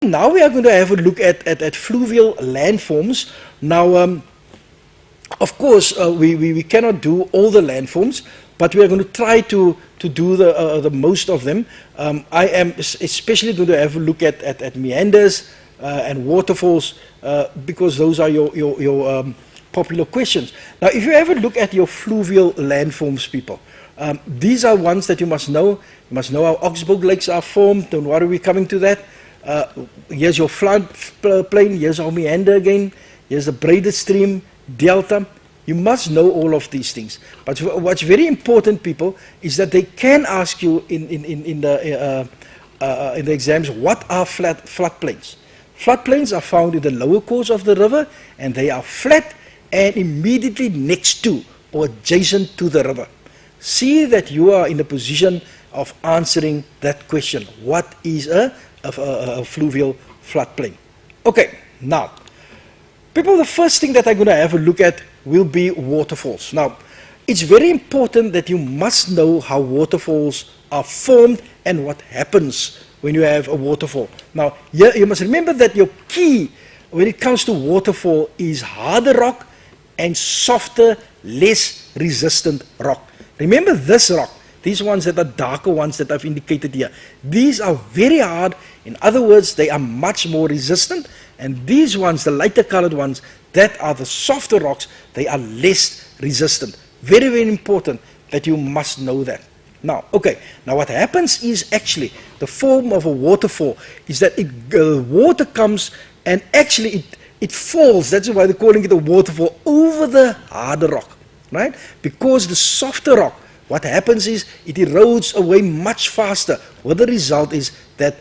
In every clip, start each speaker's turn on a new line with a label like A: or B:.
A: Now we are going to have a look at fluvial landforms. Now, of course, we cannot do all the landforms, but we are going to try to do the most of them. I am especially going to have a look at meanders and waterfalls because those are your popular questions. Now, if you have a look at your fluvial landforms, people, these are ones that you must know. You must know how Oxbow lakes are formed. Don't worry, we're coming to that. Here's your floodplain, here's our meander again, here's the braided stream, delta. You must know all of these things. But what's very important, people, is that they can ask you in the exams, what are floodplains? Floodplains are found in the lower course of the river, and they are flat and immediately next to or adjacent to the river. See that you are in a position of answering that question. What is a fluvial floodplain? Okay, now, people, the first thing that I'm going to have a look at will be waterfalls. Now, it's very important that you must know how waterfalls are formed and what happens when you have a waterfall. Now, you must remember that your key when it comes to waterfall is harder rock and softer, less resistant rock. Remember this rock. These ones that are darker ones that I've indicated here. These are very hard. In other words, they are much more resistant. And these ones, the lighter colored ones, that are the softer rocks, they are less resistant. Very, very important that you must know that. Now, okay, now what happens is actually the form of a waterfall is that water comes and actually it falls. That's why they're calling it a waterfall over the harder rock, right? Because the softer rock, what happens is it erodes away much faster. Well, the result is that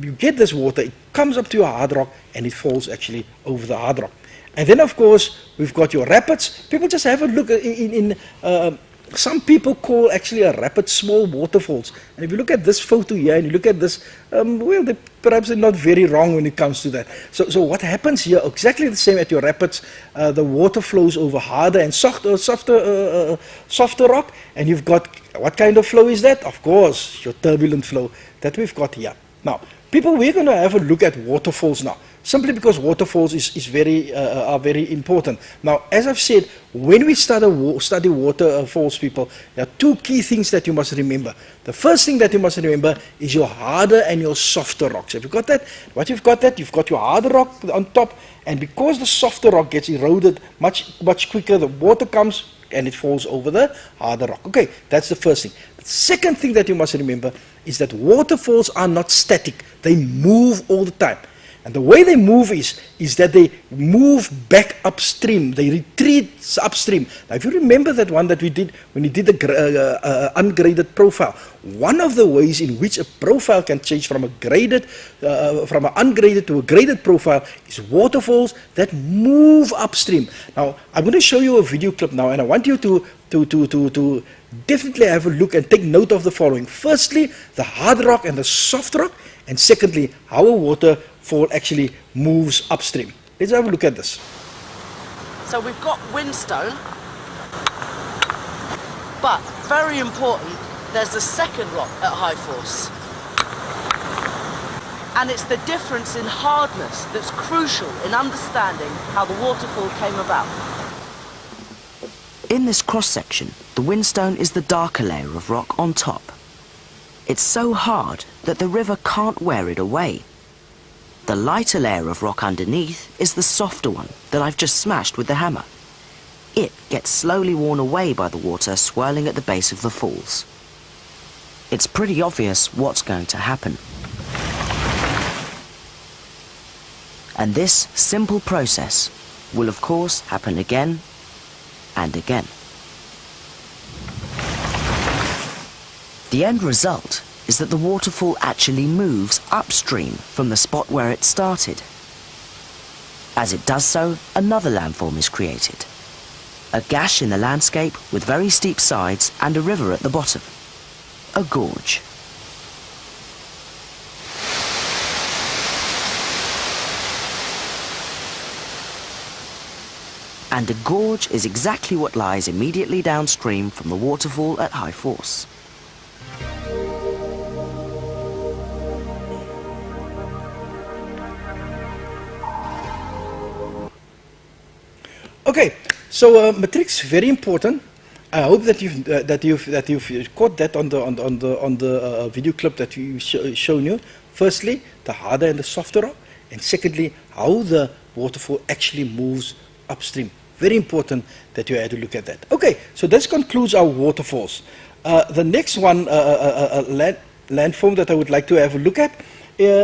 A: you get this water, it comes up to your hard rock and it falls actually over the hard rock. And then, of course, we've got your rapids. People just have a look some people call actually a rapid small waterfalls. And if you look at this photo here and you look at this, well, perhaps they're not very wrong when it comes to that. So what happens here, exactly the same at your rapids, the water flows over harder and softer rock. And you've got, what kind of flow is that? Of course, your turbulent flow that we've got here. Now, people, we're going to have a look at waterfalls now, simply because waterfalls are very important. Now, as I've said, when we study waterfalls, people, there are two key things that you must remember. The first thing that you must remember is your harder and your softer rocks. Have you got that? What you've got that? You've got your harder rock on top, and because the softer rock gets eroded much quicker, the water comes and it falls over the harder rock. Okay, that's the first thing. The second thing that you must remember is that waterfalls are not static. They move all the time. And the way they move is that they move back upstream. They retreat upstream. Now, if you remember that one that we did when we did the ungraded profile, one of the ways in which a profile can change from from an ungraded to a graded profile is waterfalls that move upstream. Now, I'm going to show you a video clip now, and I want you to definitely have a look and take note of the following. Firstly, the hard rock and the soft rock, and secondly, how a waterfall actually moves upstream. Let's have a look at this.
B: So we've got windstone, but very important, there's a second rock at high force. And it's the difference in hardness that's crucial in understanding how the waterfall came about.
C: In this cross-section, the windstone is the darker layer of rock on top. It's so hard that the river can't wear it away. The lighter layer of rock underneath is the softer one that I've just smashed with the hammer. It gets slowly worn away by the water swirling at the base of the falls. It's pretty obvious what's going to happen. And this simple process will of course happen again and again. The end result is that the waterfall actually moves upstream from the spot where it started. As it does so, another landform is created. A gash in the landscape with very steep sides and a river at the bottom. A gorge. And a gorge is exactly what lies immediately downstream from the waterfall at high force.
A: Okay, so matrix very important. I hope that you've caught that on the video clip that we've shown you. Firstly, the harder and the softer rock, and secondly, how the waterfall actually moves upstream. Very important that you had to look at that. Okay, so this concludes our waterfalls. The next one, landform that I would like to have a look at,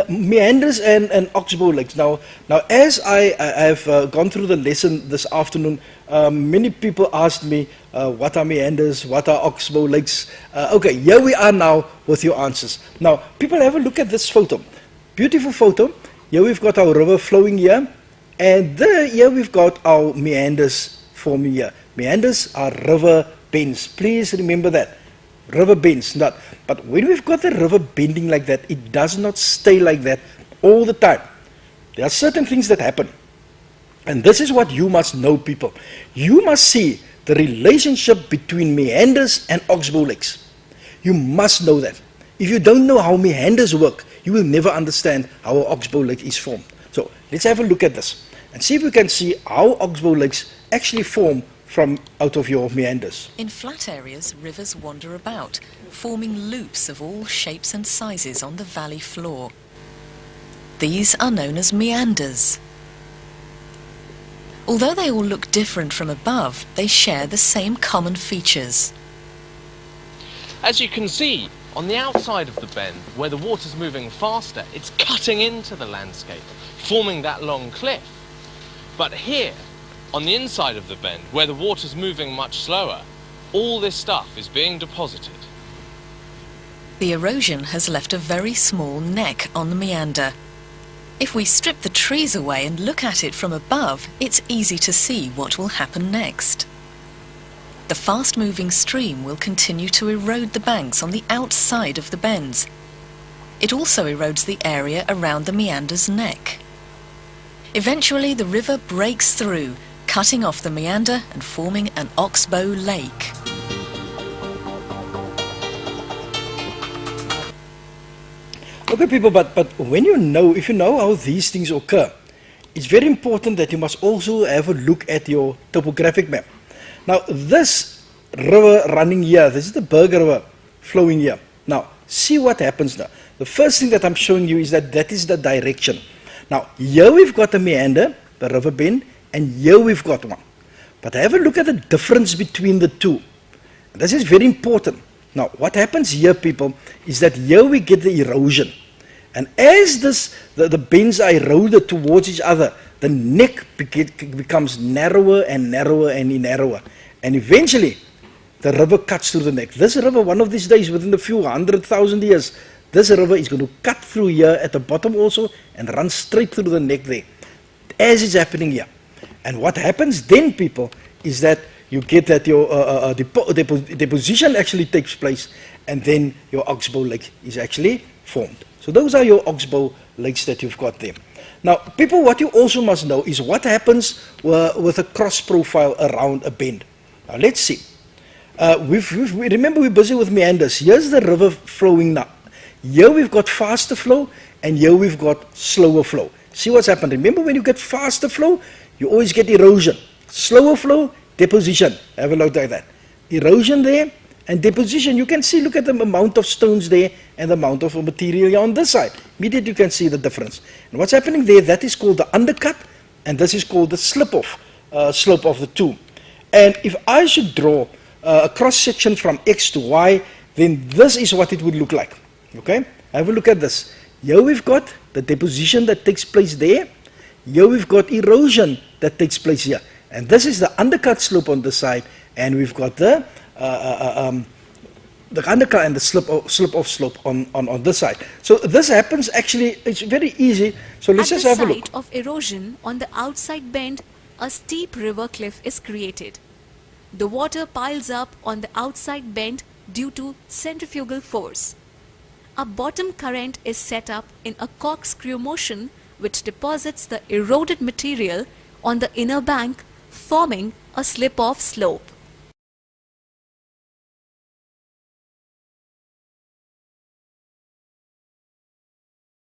A: meanders and oxbow lakes. Now as I have gone through the lesson this afternoon, many people asked me, what are meanders, what are oxbow lakes? Okay, here we are now with your answers. Now, people have a look at this photo. Beautiful photo. Here we've got our river flowing here, and here we've got our meanders forming here. Meanders are river bends. Please remember that. River bends, not. But when we've got the river bending like that, it does not stay like that all the time. There are certain things that happen. And this is what you must know, people. You must see the relationship between meanders and oxbow lakes. You must know that. If you don't know how meanders work, you will never understand how an oxbow lake is formed. So let's have a look at this and see if we can see how oxbow lakes actually form from out of your meanders.
D: In flat areas, rivers wander about, forming loops of all shapes and sizes on the valley floor. These are known as meanders. Although they all look different from above, they share the same common features.
E: As you can see, on the outside of the bend, where the water's moving faster, it's cutting into the landscape, forming that long cliff. But here, on the inside of the bend, where the water's moving much slower, all this stuff is being deposited.
D: The erosion has left a very small neck on the meander. If we strip the trees away and look at it from above, it's easy to see what will happen next. The fast-moving stream will continue to erode the banks on the outside of the bends. It also erodes the area around the meander's neck. Eventually, the river breaks through, cutting off the meander and forming an oxbow lake.
A: Okay, people, but when if you know how these things occur, it's very important that you must also have a look at your topographic map. Now, this river running here, this is the Berg River flowing here. Now, see what happens now. The first thing that I'm showing you is that is the direction. Now, here we've got a meander, the river bend, and here we've got one. But have a look at the difference between the two. This is very important. Now, what happens here, people, is that here we get the erosion. And as the bends are eroded towards each other, the neck becomes narrower and narrower and narrower. And eventually, the river cuts through the neck. This river, one of these days, within a few 100,000 years, this river is going to cut through here at the bottom also and run straight through the neck there, as is happening here. And what happens then, people, is that you get that your deposition actually takes place, and then your oxbow lake is actually formed. So those are your oxbow lakes that you've got there. Now, people, what you also must know is what happens with a cross profile around a bend. Now, let's see. Remember, we're busy with meanders. Here's the river flowing now. Here we've got faster flow, and here we've got slower flow. See what's happened. Remember, when you get faster flow, you always get erosion. Slower flow, deposition. Have a look like that. Erosion there and deposition. You can see, look at the amount of stones there and the amount of material here on this side. Immediately you can see the difference. And what's happening there, that is called the undercut, and this is called the slip-off, slope of the two. And if I should draw a cross-section from X to Y, then this is what it would look like. Okay? Have a look at this. Here we've got the deposition that takes place there. Here we've got erosion that takes place here. And this is the undercut slope on the side, and we've got the undercut and the slip-off slope on this side. So this happens actually, it's very easy. So let's just have a look.
F: At the site of erosion on the outside bend, a steep river cliff is created. The water piles up on the outside bend due to centrifugal force. A bottom current is set up in a corkscrew motion which deposits the eroded material on the inner bank, forming a slip-off slope.